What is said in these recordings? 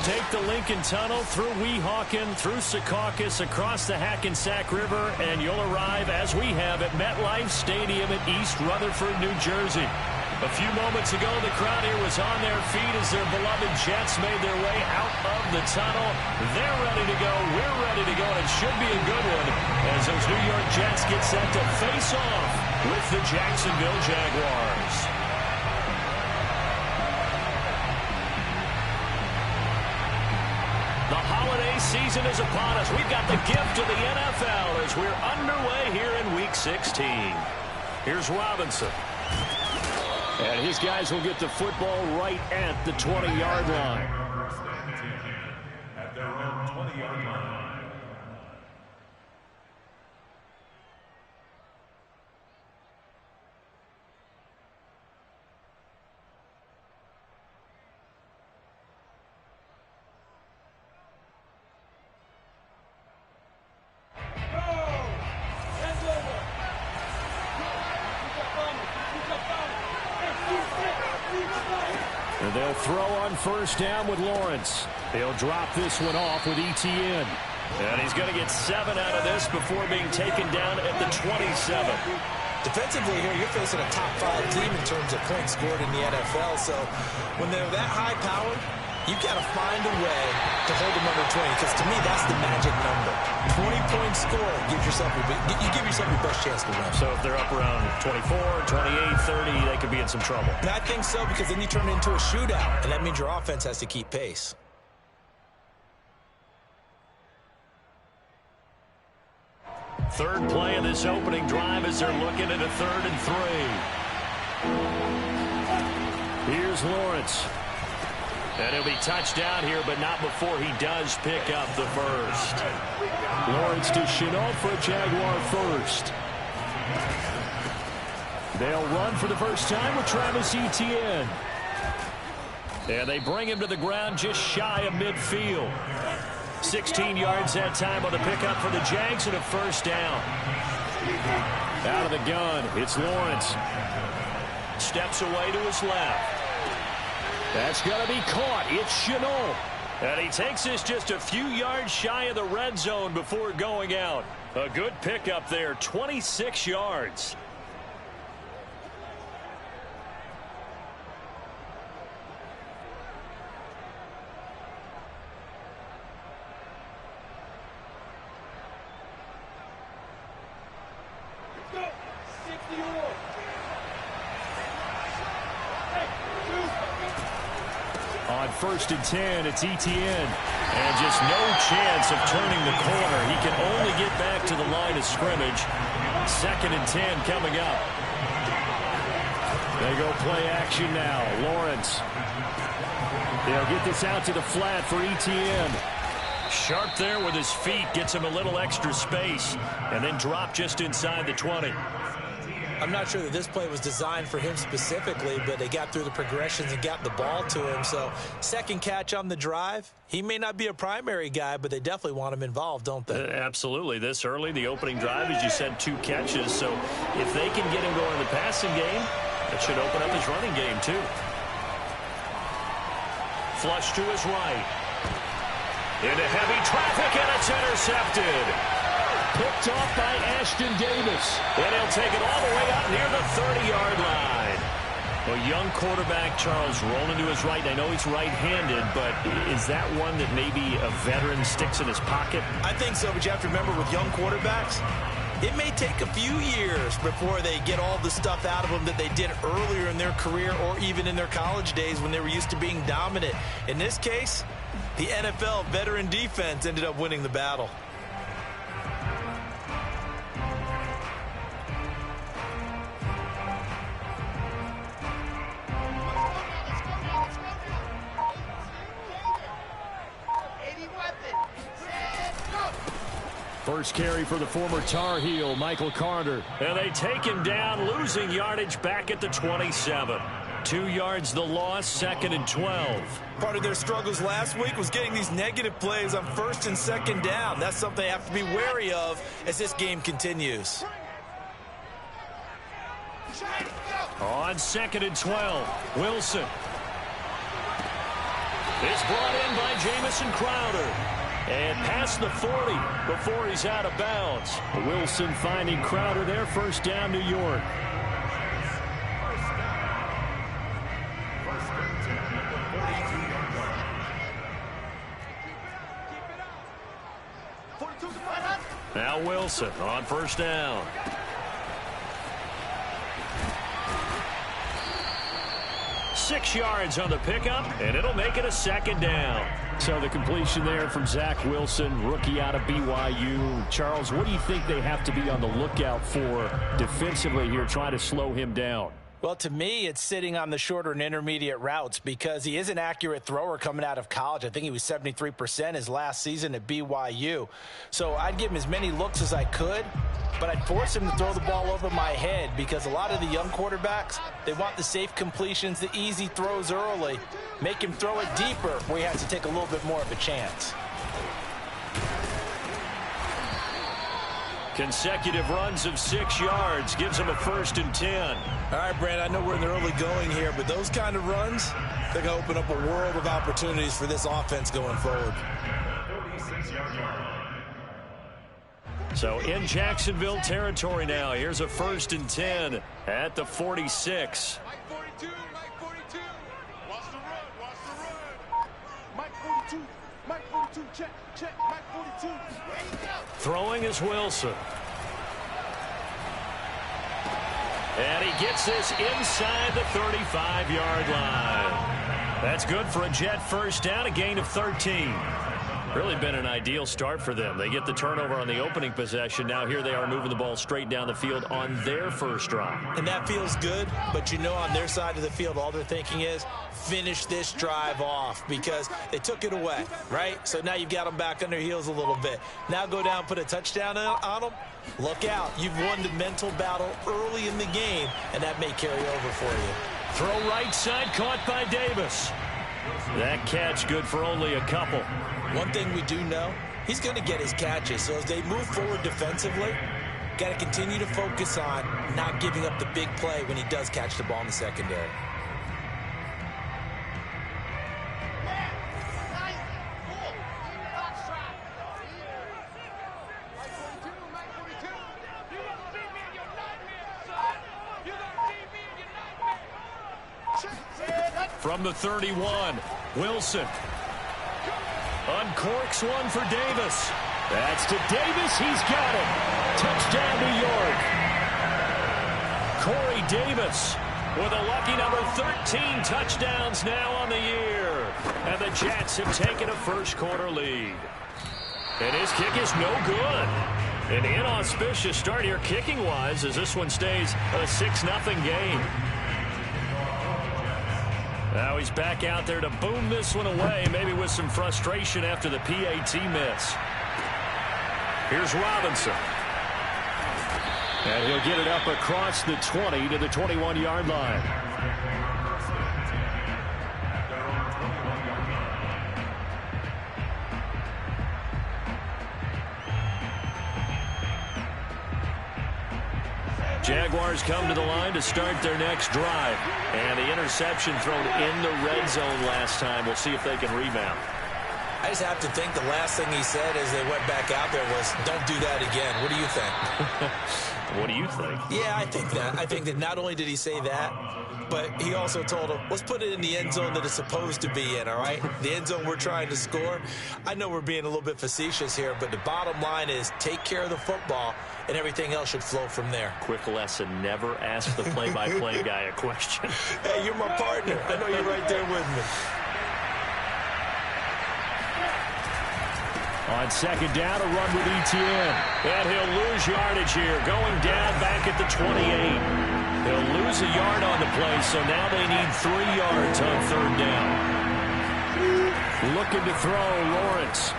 Take the Lincoln Tunnel through Weehawken, through Secaucus, across the Hackensack River, and you'll arrive, as we have, at MetLife Stadium in East Rutherford, New Jersey. A few moments ago, the crowd here was on their feet as their beloved Jets made their way out of the tunnel. They're ready to go. We're ready to go, and it should be a good one as those New York Jets get set to face off with the Jacksonville Jaguars. The holiday season is upon us. We've got the gift of the NFL as we're underway here in Week 16. Here's Robinson. And his guys will get the football right at the 20-yard line. At their own 20-yard line. And they'll throw on first down with Lawrence. They'll drop this one off with Etienne. And he's going to get 7 out of this before being taken down at the 27. Defensively here, you're facing a top 5 team in terms of points scored in the NFL. So when they're that high-powered, you've got to find a way to hold them under 20, because to me, that's the magic number. 20-point score, you give yourself your best chance to win. So if they're up around 24, 28, 30, they could be in some trouble. And I think so, because then you turn it into a shootout, and that means your offense has to keep pace. Third play of this opening drive as they're looking at a 3rd and 3. Here's Lawrence. And he'll be touched down here, but not before he does pick up the first. Lawrence to Chenault for a Jaguar first. They'll run for the first time with Travis Etienne. And they bring him to the ground just shy of midfield. 16 yards that time on the pickup for the Jags and a first down. Out of the gun, it's Lawrence. Steps away to his left. That's going to be caught. It's Chenault. And he takes this just a few yards shy of the red zone before going out. A good pickup there, 26 yards. On 1st and 10, it's Etienne. And just no chance of turning the corner. He can only get back to the line of scrimmage. 2nd and 10 coming up. They go play action now. Lawrence. They'll get this out to the flat for Etienne. Sharp there with his feet. Gets him a little extra space. And then drop just inside the 20. I'm not sure that this play was designed for him specifically, but they got through the progressions and got the ball to him. So, second catch on the drive. He may not be a primary guy, but they definitely want him involved, don't they? Absolutely. This early, the opening drive, as you said, 2 catches. So, if they can get him going in the passing game, that should open up his running game, too. Flush to his right. Into heavy traffic, and it's intercepted. Picked off by Ashton Davis. And he'll take it all the way out near the 30-yard line. A young quarterback, Charles, rolling to his right. I know he's right-handed, but is that one that maybe a veteran sticks in his pocket? I think so, but you have to remember with young quarterbacks, it may take a few years before they get all the stuff out of them that they did earlier in their career or even in their college days when they were used to being dominant. In this case, the NFL veteran defense ended up winning the battle. First carry for the former Tar Heel, Michael Carter. And they take him down, losing yardage back at the 27. 2 yards the loss, 2nd and 12. Part of their struggles last week was getting these negative plays on 1st and 2nd down. That's something they have to be wary of as this game continues. On 2nd and 12, Wilson. It's brought in by Jamison Crowder. And past the 40 before he's out of bounds. Wilson finding Crowder there. First down, New York. Now Wilson on first down. Six yards on the pickup, and it'll make it a second down. So the completion there from Zach Wilson, rookie out of BYU. Charles, what do you think they have to be on the lookout for defensively here, trying to slow him down? Well, to me, it's sitting on the shorter and intermediate routes because he is an accurate thrower coming out of college. I think he was 73% his last season at BYU. So I'd give him as many looks as I could, but I'd force him to throw the ball over my head because a lot of the young quarterbacks, they want the safe completions, the easy throws early. Make him throw it deeper where he has to take a little bit more of a chance. Consecutive runs of 6 yards gives him a 1st and 10. All right, Brand, I know we're in the early going here, but those kind of runs, they're going to open up a world of opportunities for this offense going forward. So in Jacksonville territory now. Here's a 1st and 10 at the 46. Mike 42, Mike 42. Watch the run, watch the run. Mike 42, Mike 42, check, Mike 42. Throwing is Wilson. And he gets this inside the 35-yard line. That's good for a Jet first down, a gain of 13. Really been an ideal start for them. They get the turnover on the opening possession. Now here they are moving the ball straight down the field on their first drive. And that feels good, but you know on their side of the field, all they're thinking is finish this drive off because they took it away, right? So now you've got them back on their heels a little bit. Now go down, put a touchdown on them. Look out. You've won the mental battle early in the game, and that may carry over for you. Throw right side, caught by Davis. That catch good for only a couple. One thing we do know, he's going to get his catches. So as they move forward defensively, got to continue to focus on not giving up the big play when he does catch the ball in the secondary. From the 31, Wilson uncorks one for Davis. That's to Davis. He's got it. Touchdown, New York. Corey Davis with a lucky number 13 touchdowns now on the year. And the Jets have taken a first-quarter lead. And his kick is no good. An inauspicious start here kicking-wise as this one stays a 6-0 game. Now he's back out there to boom this one away, maybe with some frustration after the PAT miss. Here's Robinson. And he'll get it up across the 20 to the 21-yard line. Jaguars come to the line to start their next drive. And the interception thrown in the red zone last time. We'll see if they can rebound. I just have to think the last thing he said as they went back out there was, don't do that again. What do you think? What do you think? Yeah, I think that. I think that not only did he say that, but he also told him, let's put it in the end zone that it's supposed to be in, all right? The end zone we're trying to score. I know we're being a little bit facetious here, but the bottom line is take care of the football, and everything else should flow from there. Quick lesson, never ask the play-by-play guy a question. Hey, you're my partner. I know you're right there with me. On second down, a run with Etienne. And he'll lose yardage here, going down back at the 28. He'll lose a yard on the play, so now they need 3 yards on third down. Looking to throw, Lawrence.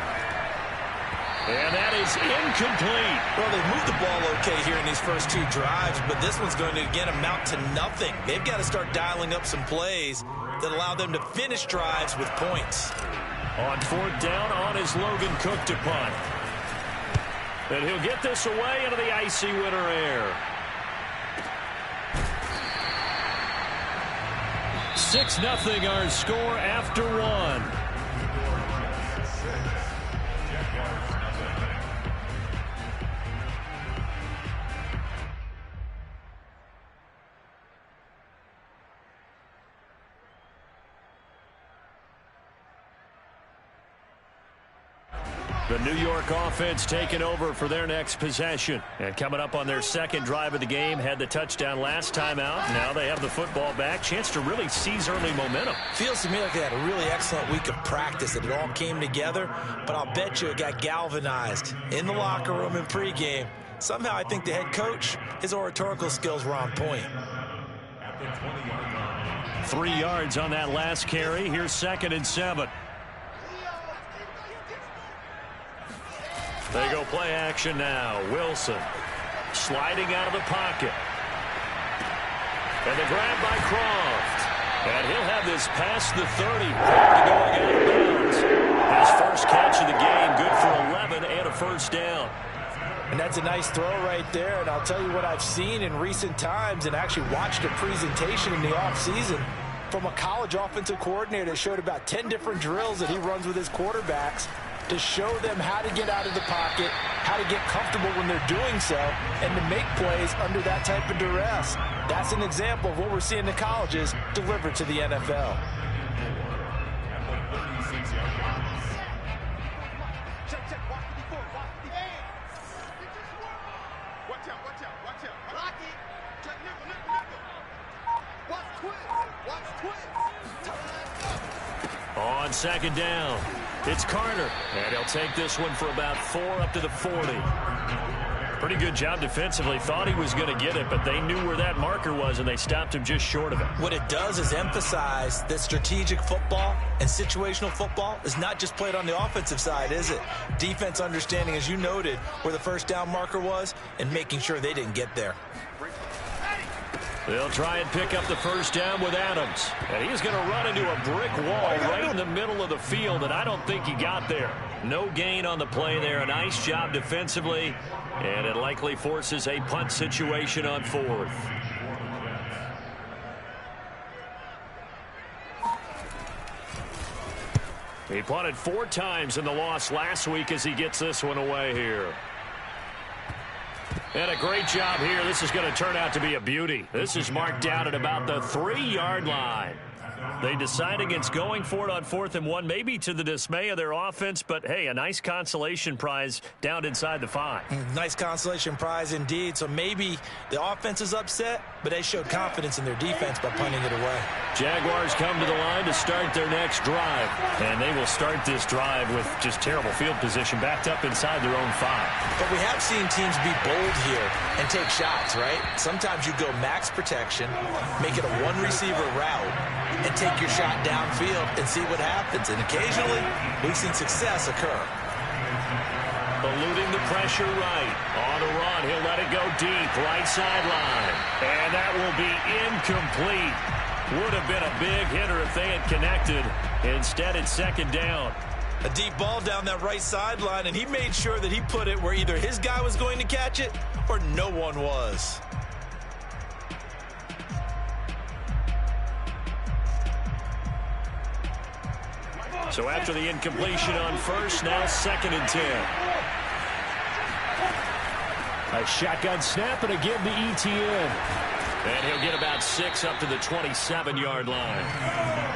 And that is incomplete. Well, they've moved the ball okay here in these first 2 drives, but this one's going to, again, amount to nothing. They've got to start dialing up some plays that allow them to finish drives with points. On fourth down, on is Logan Cook to punt. And he'll get this away into the icy winter air. 6-0 our score after 1. The New York offense taking over for their next possession. And coming up on their second drive of the game, had the touchdown last time out. Now they have the football back. Chance to really seize early momentum. Feels to me like they had a really excellent week of practice, that it all came together. But I'll bet you it got galvanized in the locker room and pregame. Somehow I think the head coach, his oratorical skills were on point. 3 yards on that last carry. Here's 2nd and 7. They go play action now. Wilson sliding out of the pocket. And the grab by Croft. And he'll have this past the 30. Going out of bounds. His first catch of the game, good for 11 and a first down. And that's a nice throw right there. And I'll tell you what I've seen in recent times and actually watched a presentation in the offseason from a college offensive coordinator that showed about 10 different drills that he runs with his quarterbacks to show them how to get out of the pocket, how to get comfortable when they're doing so, and to make plays under that type of duress. That's an example of what we're seeing in colleges delivered to the NFL. On 2nd down, it's Carter. And he'll take this one for about 4 up to the 40. Pretty good job defensively. Thought he was going to get it, but they knew where that marker was, and they stopped him just short of it. What it does is emphasize that strategic football and situational football is not just played on the offensive side, is it? Defense understanding, as you noted, where the first down marker was and making sure they didn't get there. They'll try and pick up the first down with Adams. And he's going to run into a brick wall right in the middle of the field, and I don't think he got there. No gain on the play there. A nice job defensively, and it likely forces a punt situation on 4th. He punted 4 times in the loss last week as he gets this one away here. And a great job here. This is going to turn out to be a beauty. This is marked down at about the 3-yard line. They decide against going for it on 4th and 1, maybe to the dismay of their offense, but hey, a nice consolation prize down inside the 5. Nice consolation prize indeed. So maybe the offense is upset, but they showed confidence in their defense by punting it away. Jaguars come to the line to start their next drive, and they will start this drive with just terrible field position, backed up inside their own 5. But we have seen teams be bold here and take shots, right? Sometimes you go max protection, make it a one-receiver route, and take your shot downfield and see what happens. And occasionally, we've seen success occur. Eluding the pressure right. On a run, he'll let it go deep, right sideline. And that will be incomplete. Would have been a big hitter if they had connected. Instead, it's 2nd down. A deep ball down that right sideline, and he made sure that he put it where either his guy was going to catch it or no one was. So after the incompletion on 1st, now 2nd and 10. A shotgun snap and a give to ETN. And he'll get about 6 up to the 27-yard line.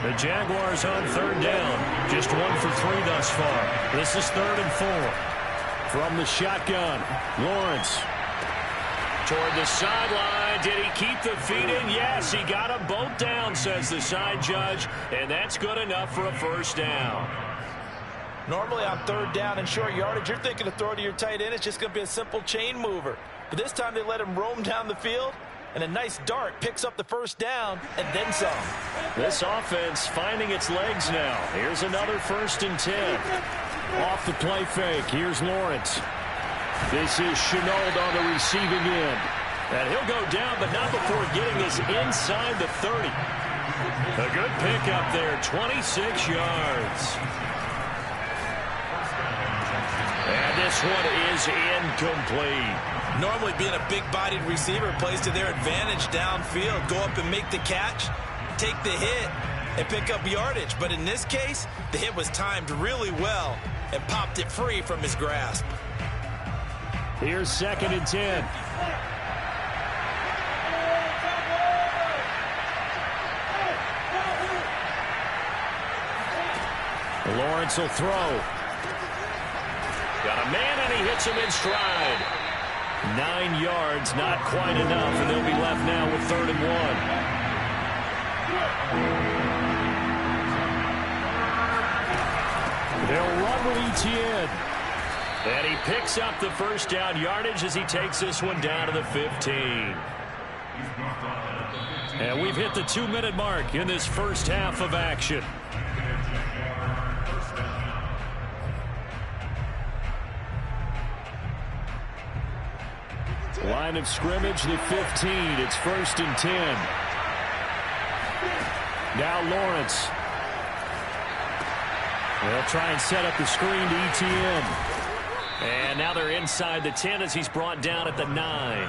The Jaguars on 3rd down. Just 1 for 3 thus far. This is 3rd and 4. From the shotgun, Lawrence. Toward the sideline. Did he keep the feet in? Yes, he got them both down, says the side judge. And that's good enough for a first down. Normally on 3rd down and short yardage, you're thinking to throw to your tight end. It's just going to be a simple chain mover. But this time they let him roam down the field. And a nice dart picks up the first down and then some. This offense finding its legs now. Here's another 1st and 10. Off the play fake. Here's Lawrence. This is Chenault on the receiving end. And he'll go down, but not before getting this inside the 30. A good pickup there, 26 yards. And this one is incomplete. Normally being a big-bodied receiver plays to their advantage downfield. Go up and make the catch, take the hit, and pick up yardage. But in this case, the hit was timed really well and popped it free from his grasp. Here's 2nd and 10. Lawrence will throw. Got a man, and he hits him in stride. 9 yards, not quite enough, and they'll be left now with 3rd and 1. They'll run with Etienne. And he picks up the first down yardage as he takes this one down to the 15. And we've hit the 2-minute mark in this first half of action. Line of scrimmage, the 15. It's 1st and 10. Now Lawrence. They'll try and set up the screen to Etienne. And now they're inside the 10 as he's brought down at the 9.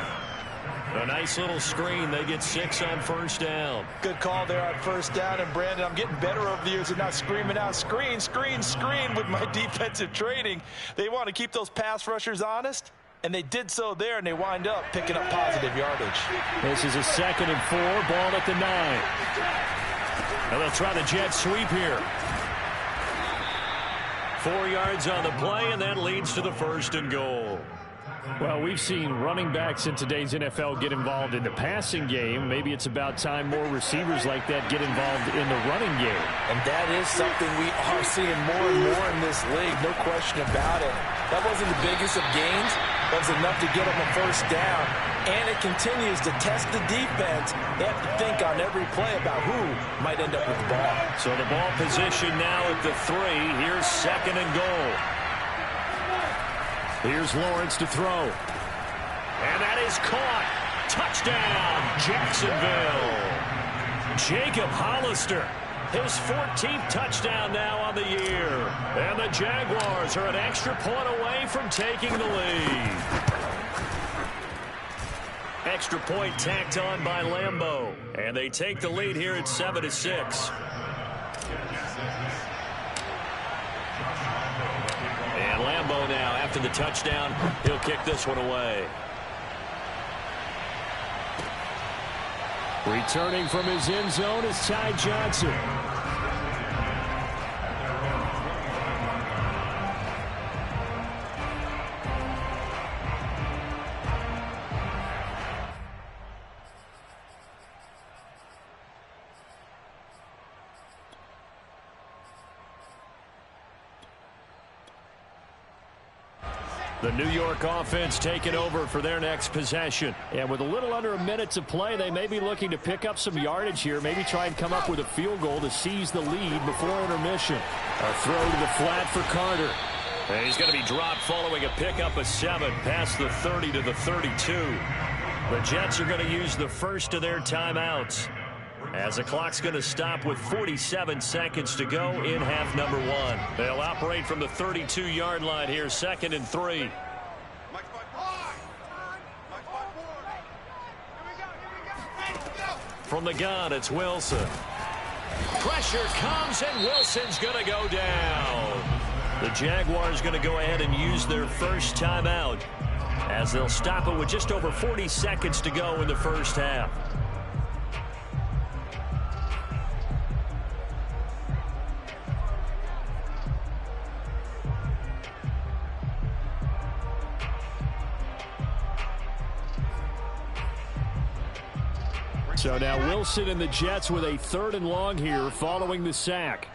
A nice little screen. They get 6 on 1st down. Good call there on 1st down. And, Brandon, I'm getting better over the years of not screaming out, screen, screen, screen with my defensive training. They want to keep those pass rushers honest. And they did so there, and they wind up picking up positive yardage. This is a 2nd and 4, ball at the 9. And they'll try the jet sweep here. 4 yards on the play, and that leads to the 1st and goal. Well, we've seen running backs in today's NFL get involved in the passing game. Maybe it's about time more receivers like that get involved in the running game. And that is something we are seeing more and more in this league, no question about it. That wasn't the biggest of gains. That was enough to get them a 1st down. And it continues to test the defense. They have to think on every play about who might end up with the ball. So the ball position now at the 3. Here's 2nd and goal. Here's Lawrence to throw. And that is caught. Touchdown, Jacksonville. Jacob Hollister. His 14th touchdown now on the year. And the Jaguars are an extra point away from taking the lead. Extra point tacked on by Lambeau. And they take the lead here at 7-6. And Lambeau now, after the touchdown, he'll kick this one away. Returning from his end zone is Ty Johnson. The New York offense taking over for their next possession. And with a little under a minute to play, they may be looking to pick up some yardage here. Maybe try and come up with a field goal to seize the lead before intermission. A throw to the flat for Carter. And he's going to be dropped following a pickup of 7 past the 30 to the 32. The Jets are going to use the first of their timeouts, as the clock's going to stop with 47 seconds to go in half number 1. They'll operate from the 32-yard line here, 2nd and 3. From the gun, it's Wilson. Pressure comes, and Wilson's going to go down. The Jaguars going to go ahead and use their first timeout, as they'll stop it with just over 40 seconds to go in the first half. So now Wilson and the Jets with a 3rd and long here following the sack.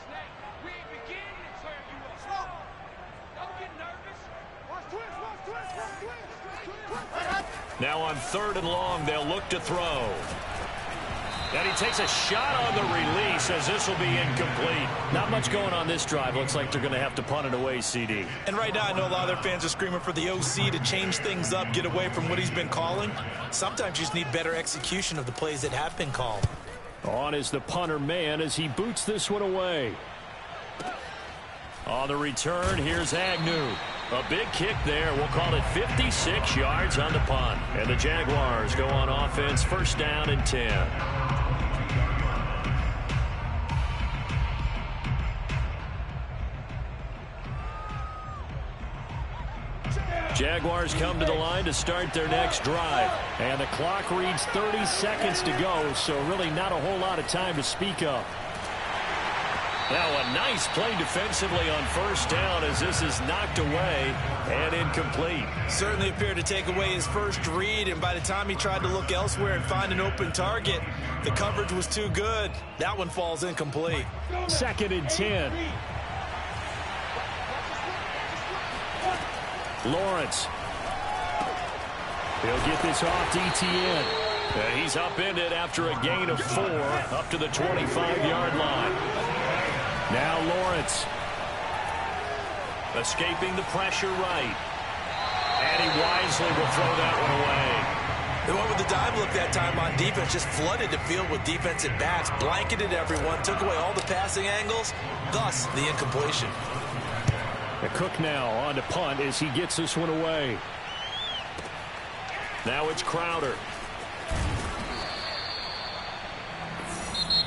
Now on 3rd and long, they'll look to throw. And he takes a shot on the release as this will be incomplete. Not much going on this drive. Looks like they're going to have to punt it away, CD. And right now I know a lot of their fans are screaming for the OC to change things up, get away from what he's been calling. Sometimes you just need better execution of the plays that have been called. On is the punter man as he boots this one away. On the return, here's Agnew. A big kick there. We'll call it 56 yards on the punt. And the Jaguars go on offense, 1st down and 10. Jaguars come to the line to start their next drive. And the clock reads 30 seconds to go, so really not a whole lot of time to speak of. Now a nice play defensively on first down as this is knocked away and incomplete. Certainly appeared to take away his first read, and by the time he tried to look elsewhere and find an open target, the coverage was too good. That one falls incomplete. 2nd and 10. Lawrence. He'll get this off to Etienne. He's upended after a gain of 4 up to the 25-yard line. Now Lawrence. Escaping the pressure right. And he wisely will throw that one away. They went with the dive look that time on defense, just flooded the field with defensive backs, blanketed everyone, took away all the passing angles, thus the incompletion. Cook now on to punt as he gets this one away. Now it's Crowder.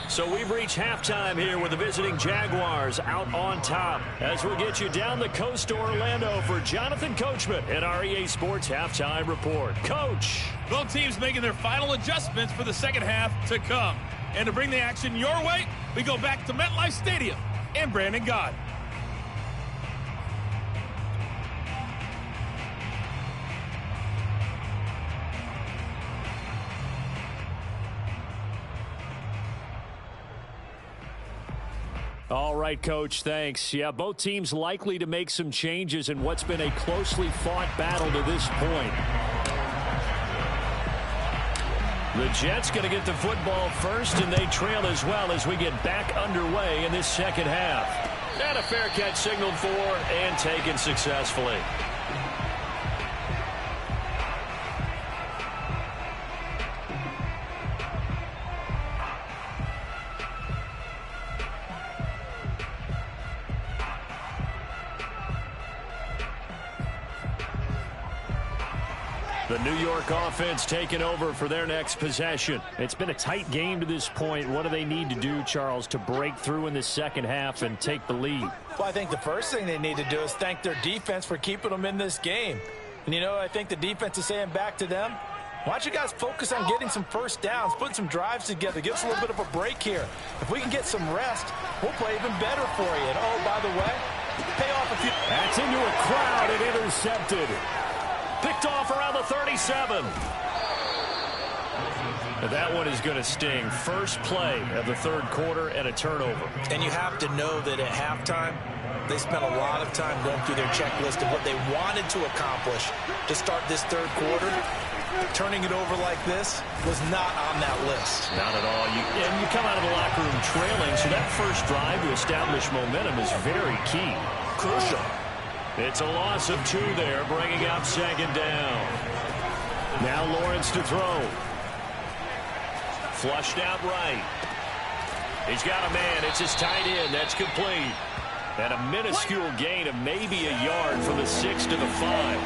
So we've reached halftime here with the visiting Jaguars out on top. As we get you down the coast to Orlando for Jonathan Coachman and our EA Sports Halftime Report. Coach. Both teams making their final adjustments for the second half to come. And to bring the action your way, we go back to MetLife Stadium and Brandon Gott. All right, Coach, thanks. Yeah, both teams likely to make some changes in what's been a closely fought battle to this point. The Jets going to get the football first, and they trail as well as we get back underway in this second half. And a fair catch signaled for and taken successfully. The New York offense taking over for their next possession. It's been a tight game to this point. What do they need to do, Charles, to break through in the second half and take the lead? Well, I think the first thing they need to do is thank their defense for keeping them in this game. And, you know, I think the defense is saying back to them, why don't you guys focus on getting some first downs, putting some drives together, give us a little bit of a break here. If we can get some rest, we'll play even better for you. And, oh, by the way, pay off a few. That's into a crowd and intercepted. Picked off around the 37. That one is going to sting. First play of the third quarter and a turnover. And you have to know that at halftime, they spent a lot of time going through their checklist of what they wanted to accomplish to start this third quarter. Turning it over like this was not on that list. Not at all. And you come out of the locker room trailing, so that first drive to establish momentum is very key. Crucial. It's a loss of 2 there, bringing up second down. Now Lawrence to throw. Flushed out right. He's got a man. It's his tight end. That's complete. And a minuscule gain of maybe a yard from the 6 to the 5.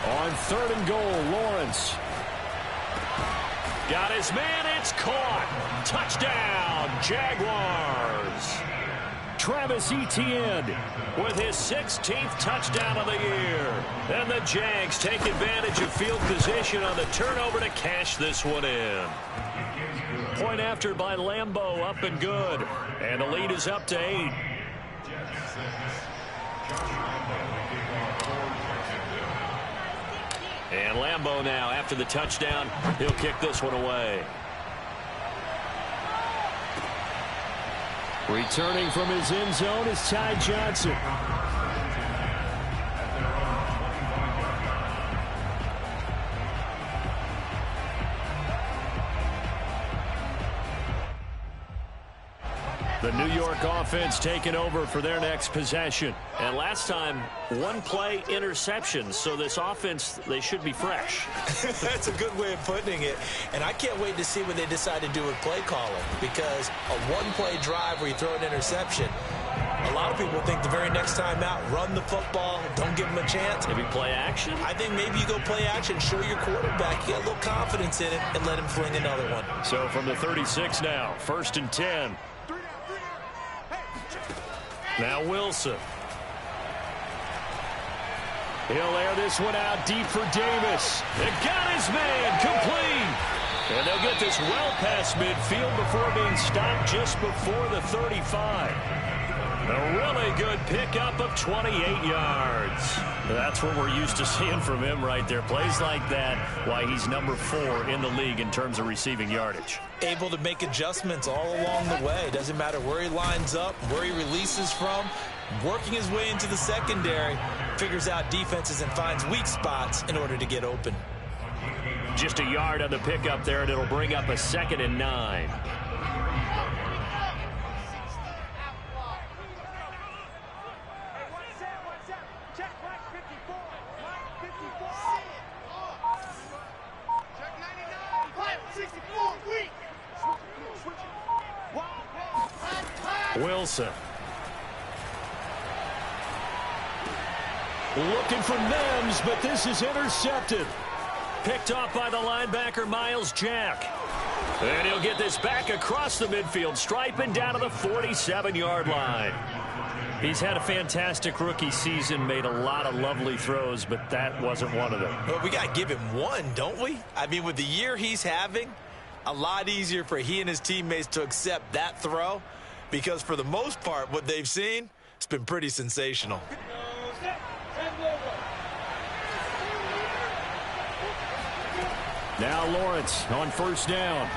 On 3rd and goal, Lawrence. Got his man, it's caught. Touchdown, Jaguars. Travis Etienne with his 16th touchdown of the year. And the Jags take advantage of field position on the turnover to cash this one in. Point after by Lambeau, up and good. And the lead is up to 8. And Lambeau now, after the touchdown, he'll kick this one away. Returning from his end zone is Ty Johnson. The New York offense taking over for their next possession. And last time, 1 play interception. So this offense, they should be fresh. That's a good way of putting it. And I can't wait to see what they decide to do with play calling. Because a 1-play drive where you throw an interception, a lot of people think the very next time out, run the football, don't give them a chance. Maybe play action? I think maybe you go play action, show your quarterback, you got a little confidence in it, and let him fling another one. So from the 36 now, 1st and 10. Now Wilson. He'll air this one out deep for Davis. It got his man complete. And they'll get this well past midfield before being stopped just before the 35. A really good pickup of 28 yards. That's what we're used to seeing from him right there. Plays like that, why he's number 4 in the league in terms of receiving yardage. Able to make adjustments all along the way. Doesn't matter where he lines up, where he releases from. Working his way into the secondary, figures out defenses and finds weak spots in order to get open. Just a yard on the pickup there, and it'll bring up a 2nd and 9. Wilson. Looking for Mims, but this is intercepted. Picked off by the linebacker, Miles Jack. And he'll get this back across the midfield, striping down to the 47-yard line. He's had a fantastic rookie season, made a lot of lovely throws, but that wasn't one of them. Well, we got to give him one, don't we? I mean, with the year he's having, a lot easier for he and his teammates to accept that throw, because for the most part, what they've seen, it's been pretty sensational. Now Lawrence on first down.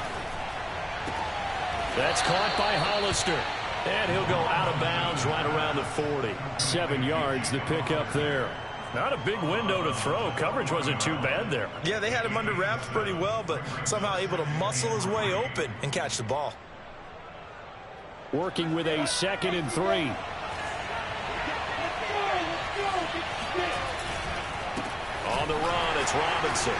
That's caught by Hollister. And he'll go out of bounds right around the 40. 7 yards the pickup there. Not a big window to throw. Coverage wasn't too bad there. Yeah, they had him under wraps pretty well, but somehow able to muscle his way open and catch the ball. Working with a 2nd and 3. On the run, it's Robinson.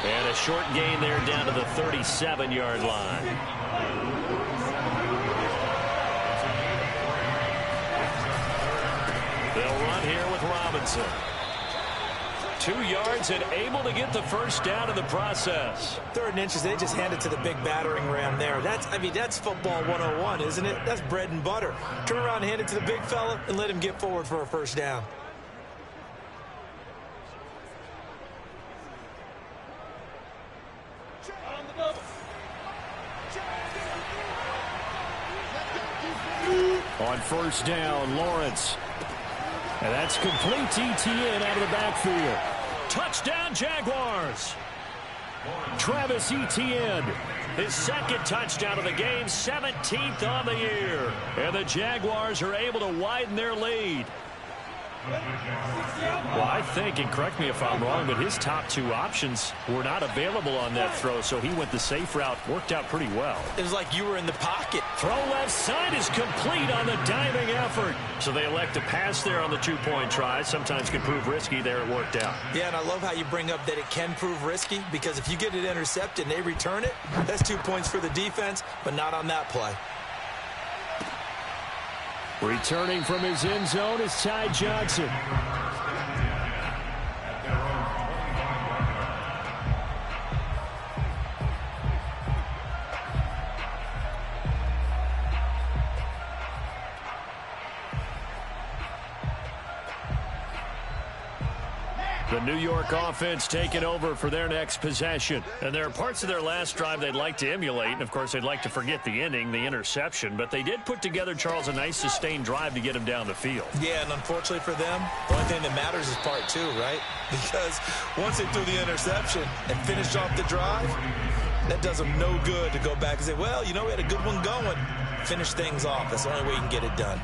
And a short gain there down to the 37-yard line. They'll run here with Robinson. 2 yards and able to get the first down in the process. 3rd and inches, they just hand it to the big battering ram there. That's football 101, isn't it? That's bread and butter. Turn around and hand it to the big fella and let him get forward for a first down. On first down, Lawrence. And that's complete to Etienne out of the backfield. Touchdown, Jaguars. Travis Etienne, his 2nd touchdown of the game, 17th on the year. And the Jaguars are able to widen their lead. Well, I think, and correct me if I'm wrong, but his top 2 options were not available on that throw, so he went the safe route. Worked out pretty well. It was like you were in the pocket. Throw left side is complete on the diving effort. So they elect to pass there on the 2-point try. Sometimes can prove risky. There it worked out. Yeah, and I love how you bring up that it can prove risky, because if you get it intercepted and they return it, that's 2 points for the defense, but not on that play. Returning from his end zone is Ty Johnson. The New York offense taking over for their next possession. And there are parts of their last drive they'd like to emulate. And, of course, they'd like to forget the ending, the interception. But they did put together, Charles, a nice sustained drive to get him down the field. Yeah, and unfortunately for them, the only thing that matters is part 2, right? Because once they threw the interception and finished off the drive, that does them no good to go back and say, well, you know, we had a good one going. Finish things off. That's the only way you can get it done.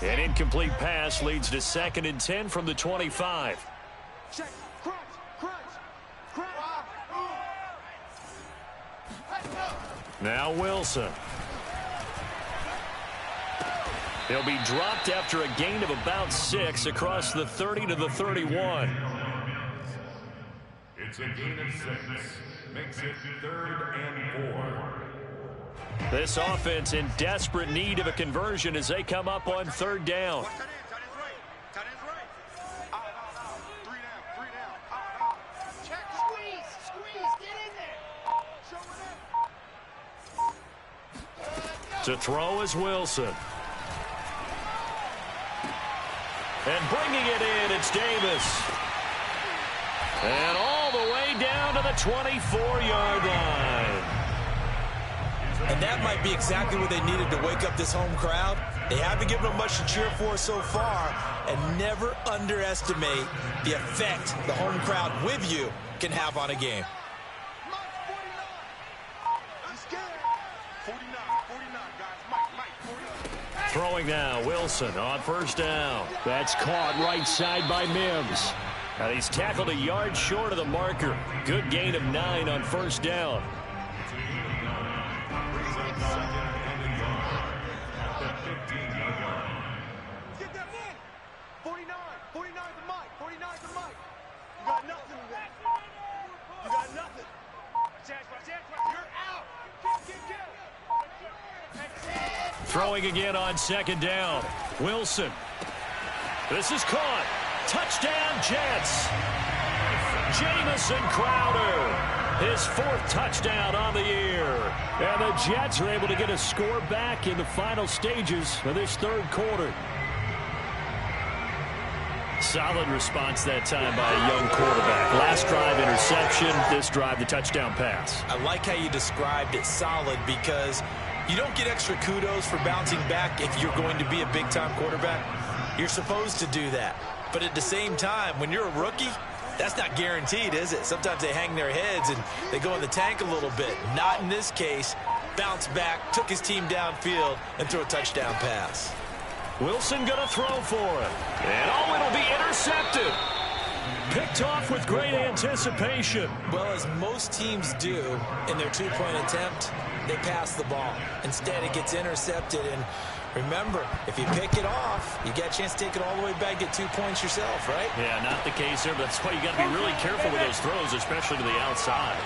An incomplete pass leads to 2nd and 10 from the 25. Check. Crunch. Now Wilson. He'll be dropped after a gain of about 6 across the 30 to the 31. It's a gain of 6. Makes it 3rd and 4. This offense in desperate need of a conversion as they come up on 3rd down. Cut his right. Out. 3 down. Out. Check. Squeeze. Get in there. Show it up. To throw is Wilson. And bringing it in, it's Davis. And all the way down to the 24-yard line. And that might be exactly what they needed to wake up this home crowd. They haven't given them much to cheer for so far, and never underestimate the effect the home crowd with you can have on a game. Throwing now, Wilson on first down. That's caught right side by Mims. And he's tackled a yard short of the marker. Good gain of 9 on first down. Throwing again on second down. Wilson. This is caught. Touchdown, Jets. Jamison Crowder. His 4th touchdown on the year. And the Jets are able to get a score back in the final stages of this 3rd quarter. Solid response that time by a young quarterback. Last drive, interception. This drive, the touchdown pass. I like how you described it, solid, because you don't get extra kudos for bouncing back if you're going to be a big-time quarterback. You're supposed to do that. But at the same time, when you're a rookie, that's not guaranteed, is it? Sometimes they hang their heads and they go in the tank a little bit. Not in this case. Bounce back, took his team downfield, and threw a touchdown pass. Wilson going to throw for it. And oh, it'll be intercepted. Picked off with great anticipation. Well, as most teams do in their 2-point attempt, they pass the ball. Instead, it gets intercepted. And remember, if you pick it off, you get a chance to take it all the way back, get 2 points yourself, right? Yeah, not the case there. But that's why you got to be really careful with those throws, especially to the outside.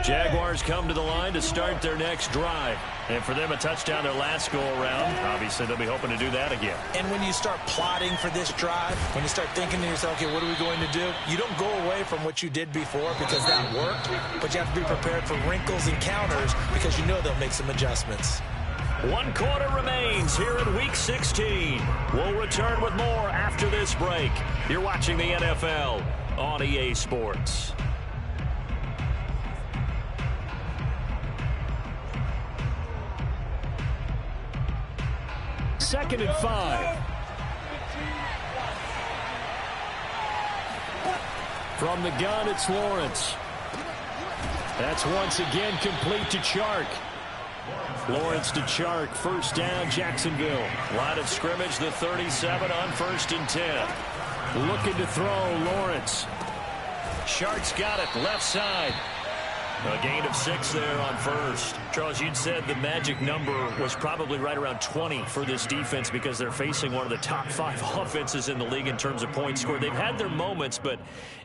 Jaguars come to the line to start their next drive. And for them, a touchdown their last go-around. Obviously, they'll be hoping to do that again. And when you start plotting for this drive, when you start thinking to yourself, okay, what are we going to do? You don't go away from what you did before because that worked, but you have to be prepared for wrinkles and counters because you know they'll make some adjustments. 1 quarter remains here in Week 16. We'll return with more after this break. You're watching the NFL on EA Sports. 2nd and 5. From the gun, it's Lawrence. That's once again complete to Chark. Lawrence to Chark. First down, Jacksonville. Line of scrimmage, the 37 on 1st and 10. Looking to throw, Lawrence. Chark's got it, left side. A gain of 6 there on first. Charles, you'd said the magic number was probably right around 20 for this defense because they're facing one of the top 5 offenses in the league in terms of points scored. They've had their moments, but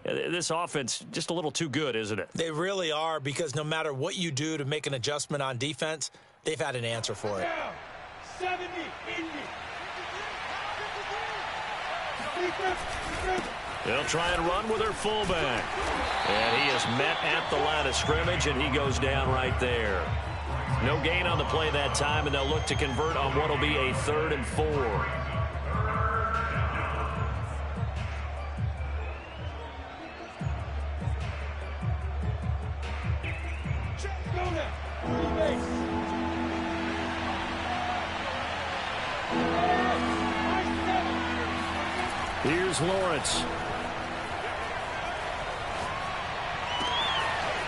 this offense just a little too good, isn't it? They really are, because no matter what you do to make an adjustment on defense, they've had an answer for it. 70, 80. They'll try and run with their fullback. And he is met at the line of scrimmage, and he goes down right there. No gain on the play that time, and they'll look to convert on what will be a 3rd and 4. Here's Lawrence.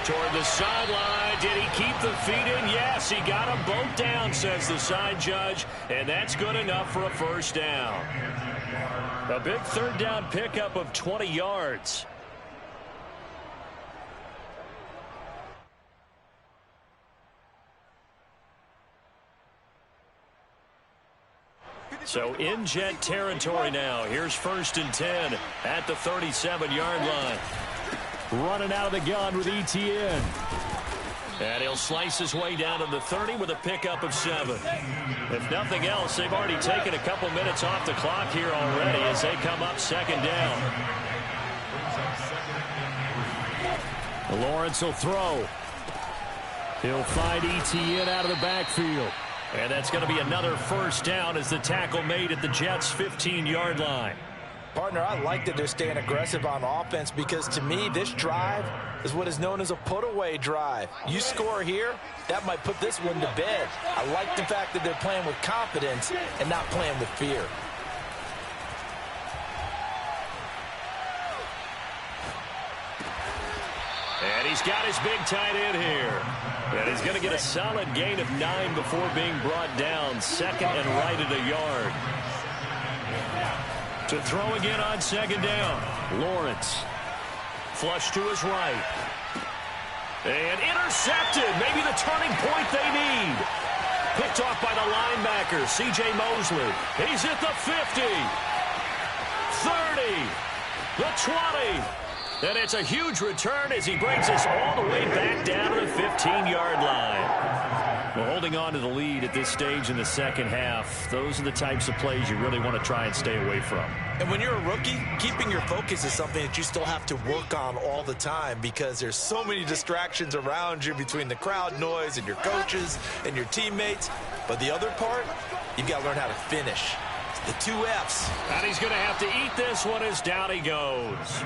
Toward the sideline. Did he keep the feet in? Yes, he got them both down, says the side judge. And that's good enough for a first down. A big 3rd down pickup of 20 yards. So in Jet territory now. Here's 1st and 10 at the 37-yard line. Running out of the gun with ETN. And he'll slice his way down to the 30 with a pickup of 7. If nothing else, they've already taken a couple minutes off the clock here already as they come up second down. Lawrence will throw. He'll find Etienne out of the backfield. And that's going to be another first down as the tackle made at the Jets' 15-yard line. Partner, I like that they're staying aggressive on offense because to me, this drive is what is known as a put-away drive. You score here, that might put this one to bed. I like the fact that they're playing with confidence and not playing with fear. And he's got his big tight end here. And he's going to get a solid gain of 9 before being brought down. Second and right at a yard. To throw again on second down. Lawrence. Flush to his right. And intercepted. Maybe the turning point they need. Picked off by the linebacker, C.J. Mosley. He's at the 50. 30. The 20. And it's a huge return as he brings us all the way back down to the 15-yard line. Well, holding on to the lead at this stage in the second half, those are the types of plays you really want to try and stay away from. And when you're a rookie, keeping your focus is something that you still have to work on all the time because there's so many distractions around you between the crowd noise and your coaches and your teammates. But the other part, you've got to learn how to finish. The 2 Fs. And he's going to have to eat this one as down he goes.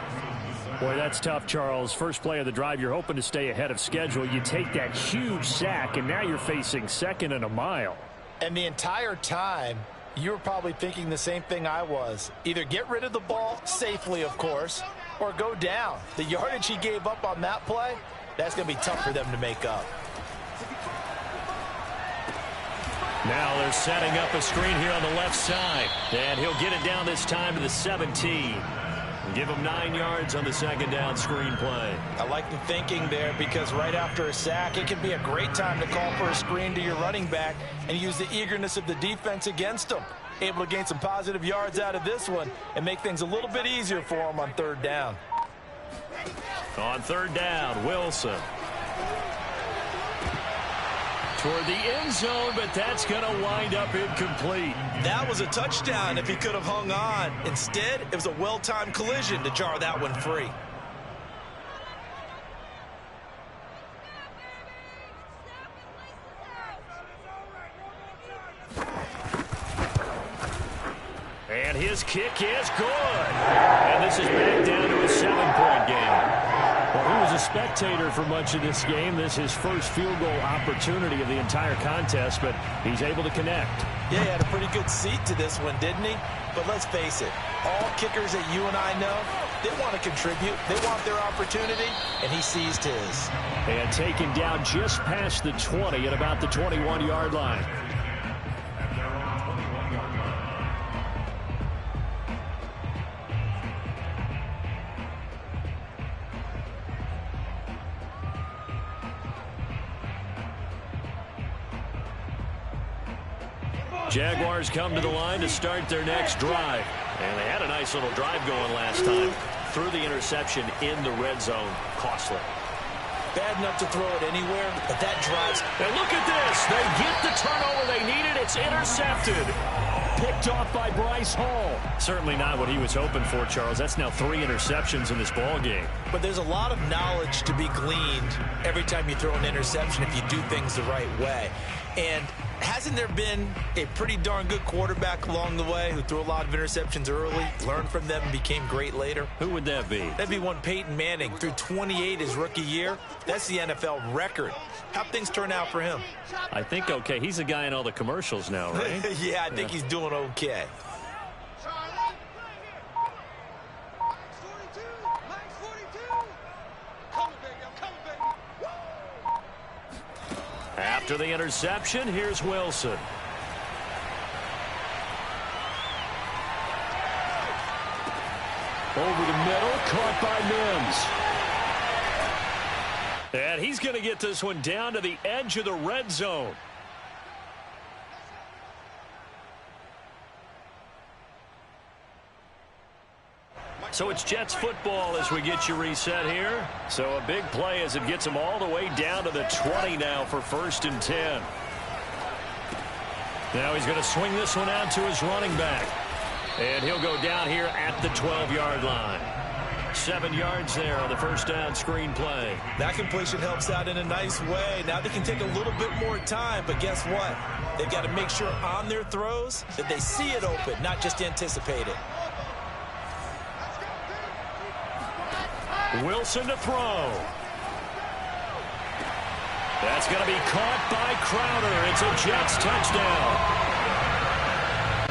Boy, that's tough, Charles. First play of the drive, you're hoping to stay ahead of schedule. You take that huge sack, and now you're facing second and a mile. And the entire time, you were probably thinking the same thing I was. Either get rid of the ball, safely, of course, or go down. The yardage he gave up on that play, that's going to be tough for them to make up. Now they're setting up a screen here on the left side. And he'll get it down this time to the 17. Give him 9 yards on the second down screen play. I like the thinking there because right after a sack, it can be a great time to call for a screen to your running back and use the eagerness of the defense against them. Able to gain some positive yards out of this one and make things a little bit easier for them on third down. On third down, Wilson. Toward the end zone, but that's going to wind up incomplete. That was a touchdown if he could have hung on. Instead, it was a well-timed collision to jar that one free. And his kick is good. And this is back down to a 7-point game. Well, he was a spectator for much of this game. This is his first field goal opportunity of the entire contest, but he's able to connect. Yeah, he had a pretty good seat to this one, didn't he? But let's face it, all kickers that you and I know, they want to contribute. They want their opportunity, and he seized his. And taken down just past the 20 at about the 21-yard line. Jaguars come to the line to start their next drive. And they had a nice little drive going last time. Threw the interception in the red zone. Costly. Bad enough to throw it anywhere, but that drives. And look at this. They get the turnover they needed. It's intercepted. Picked off by Bryce Hall. Certainly not what he was hoping for, Charles. That's now 3 interceptions in this ball game. But there's a lot of knowledge to be gleaned every time you throw an interception if you do things the right way. And hasn't there been a pretty darn good quarterback along the way who threw a lot of interceptions early, learned from them, and became great later? Who would that be? That'd be one Peyton Manning. Threw 28 his rookie year. That's the NFL record. How'd things turn out for him? I think okay. He's a guy in all the commercials now, right? Yeah, I think he's doing okay. After the interception, here's Wilson. Over the middle, caught by Mims. And he's going to get this one down to the edge of the red zone. So it's Jets football as we get you reset here. So a big play as it gets them all the way down to the 20 now for 1st and 10. Now he's going to swing this one out to his running back. And he'll go down here at the 12-yard line. 7 yards there on the first down screen play. That completion helps out in a nice way. Now they can take a little bit more time, but guess what? They've got to make sure on their throws that they see it open, not just anticipate it. Wilson to throw. That's going to be caught by Crowder. It's a Jets touchdown.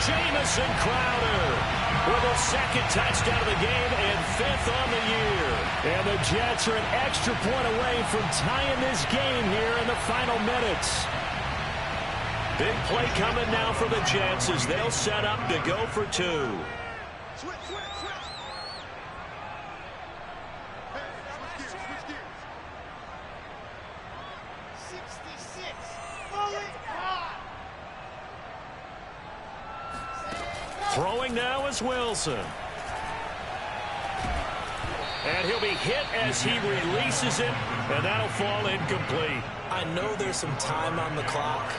Jamison Crowder with a 2nd touchdown of the game and 5th on the year. And the Jets are an extra point away from tying this game here in the final minutes. Big play coming now for the Jets as they'll set up to go for 2. Switch, switch, switch. Hey, switch gears. 66. Fully hot. Throwing now is Wilson. And he'll be hit as he releases it, and that'll fall incomplete. I know there's some time on the clock,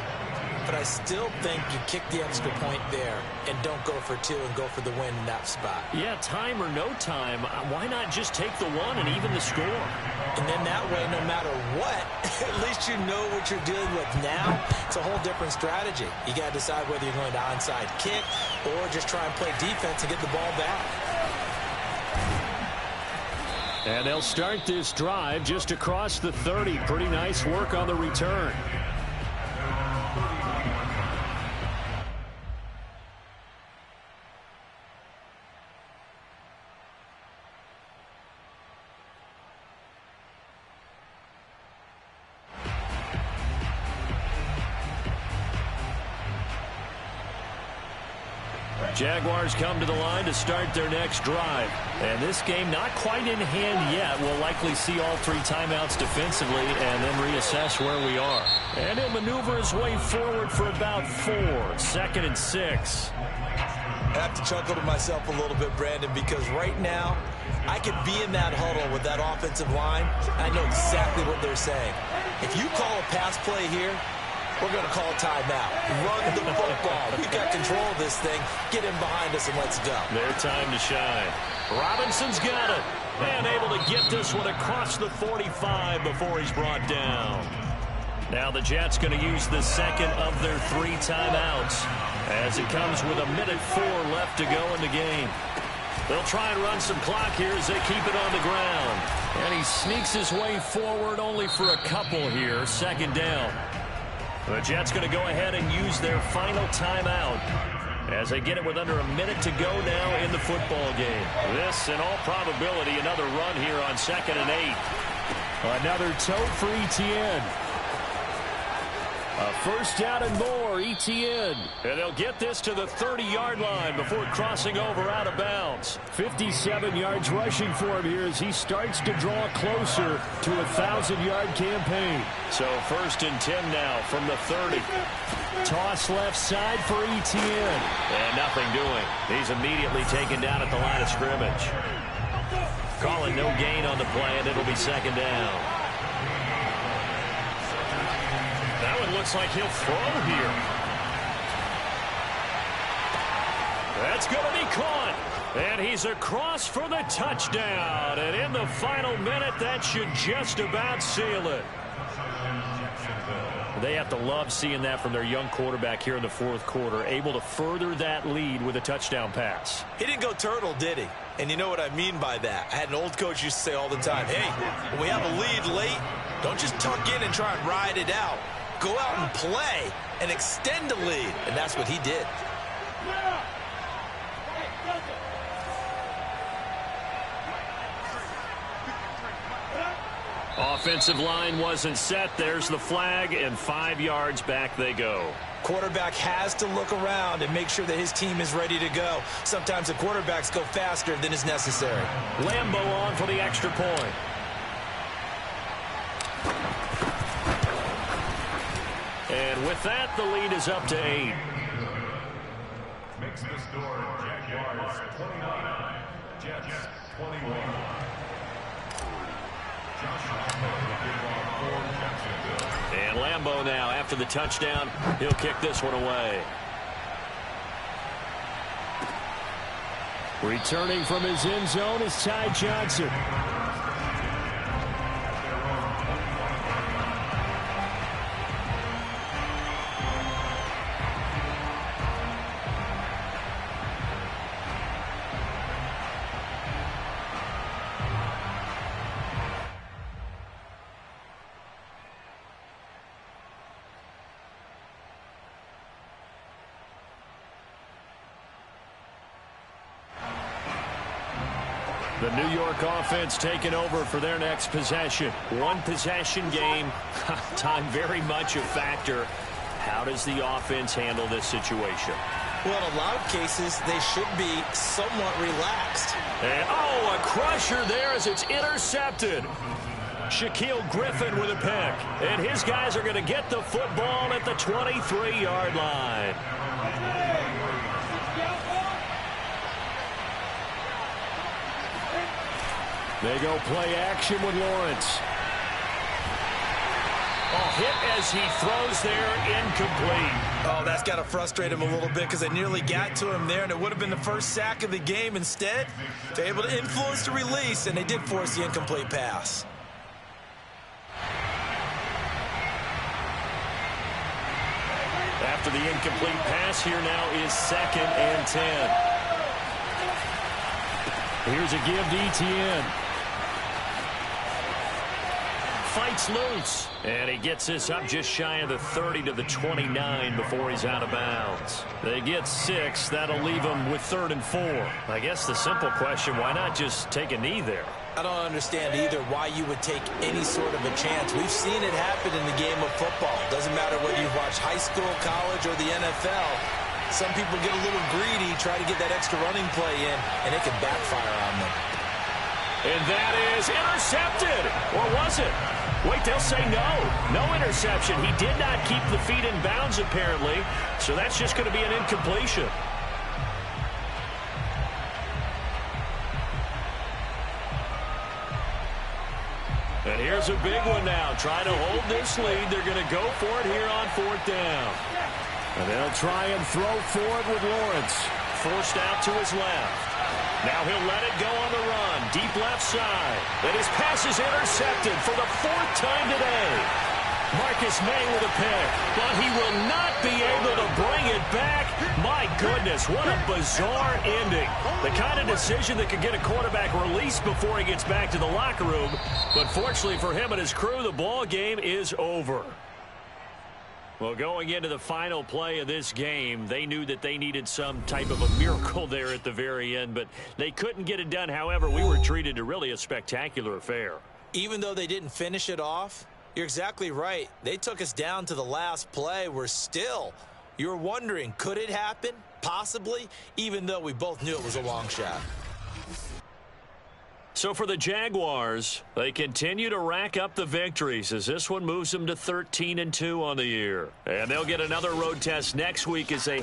but I still think you kick the extra point there and don't go for 2 and go for the win in that spot. Yeah, time or no time, why not just take the 1 and even the score? And then that way, no matter what, at least you know what you're dealing with now. It's a whole different strategy. You got to decide whether you're going to onside kick or just try and play defense and get the ball back. And they'll start this drive just across the 30. Pretty nice work on the return. Jaguars come to the line to start their next drive. And this game not quite in hand yet. We'll likely see all 3 timeouts defensively and then reassess where we are. And he'll maneuver his way forward for about 4. 2nd and 6. I have to chuckle to myself a little bit, Brandon, because right now I could be in that huddle with that offensive line. I know exactly what they're saying. If you call a pass play here, we're going to call a timeout. Run the football. We've got control of this thing. Get in behind us and let's go. Their time to shine. Robinson's got it. And able to get this one across the 45 before he's brought down. Now the Jets going to use the 2nd of their 3 timeouts as it comes with 1:04 left to go in the game. They'll try and run some clock here as they keep it on the ground. And he sneaks his way forward only for a couple here. 2nd down. The Jets going to go ahead and use their final timeout as they get it with under a minute to go now in the football game. This, in all probability, another run here on 2nd and 8. Another tote for Etienne. A 1st down and more, Etienne. And they'll get this to the 30-yard line before crossing over out of bounds. 57 yards rushing for him here as he starts to draw closer to a 1,000-yard campaign. So 1st and 10 now from the 30. Toss left side for Etienne. And nothing doing. He's immediately taken down at the line of scrimmage. Calling no gain on the play, and it'll be 2nd down. Now it looks like he'll throw here. That's going to be caught. And he's across for the touchdown. And in the final minute, that should just about seal it. They have to love seeing that from their young quarterback here in the 4th quarter, able to further that lead with a touchdown pass. He didn't go turtle, did he? And you know what I mean by that. I had an old coach used to say all the time, hey, when we have a lead late, don't just tuck in and try and ride it out. Go out and play and extend the lead. And that's what he did. Offensive line wasn't set. There's the flag, and 5 yards back they go. Quarterback has to look around and make sure that his team is ready to go. Sometimes the quarterbacks go faster than is necessary. Lambo on for the extra point. And with that, the lead is up to 8. Makes the score Jaguars 29, Jets 21. Josh Lambo will give off for Jacksonville. And Lambo now, after the touchdown, he'll kick this one away. Returning from his end zone is Ty Johnson. The New York offense taking over for their next possession. One possession game. Time very much a factor. How does the offense handle this situation? Well, in a lot of cases, they should be somewhat relaxed. And, oh, a crusher there as it's intercepted. Shaquille Griffin with a pick. And his guys are going to get the football at the 23-yard line. They go play action with Lawrence. Oh, hit as he throws there, incomplete. Oh, that's got to frustrate him a little bit because they nearly got to him there, and it would have been the first sack of the game. Instead, they're able to influence the release, and they did force the incomplete pass. After the incomplete pass, here now is 2nd and 10. Here's a give to Etienne. Fights loose. And he gets this up just shy of the 30 to the 29 before he's out of bounds. They get 6. That'll leave them with 3rd and 4. I guess the simple question, why not just take a knee there? I don't understand either why you would take any sort of a chance. We've seen it happen in the game of football. Doesn't matter whether you've watched high school, college, or the NFL. Some people get a little greedy, try to get that extra running play in, and it can backfire on them. And that is intercepted. Or was it? Wait, they'll say no. No interception. He did not keep the feet in bounds, apparently. So that's just going to be an incompletion. And here's a big one now. Trying to hold this lead. They're going to go for it here on 4th down. And they'll try and throw for it with Lawrence. Forced out to his left. Now he'll let it go on the run. Deep left side. And his pass is intercepted for the 4th time today. Marcus May with a pick. But he will not be able to bring it back. My goodness, what a bizarre ending. The kind of decision that could get a quarterback released before he gets back to the locker room. But fortunately for him and his crew, the ball game is over. Well, going into the final play of this game, they knew that they needed some type of a miracle there at the very end, but they couldn't get it done. However, we were treated to really a spectacular affair. Even though they didn't finish it off, you're exactly right. They took us down to the last play. You're wondering, could it happen? Possibly, even though we both knew it was a long shot. So for the Jaguars, they continue to rack up the victories as this one moves them to 13-2 on the year. And they'll get another road test next week as they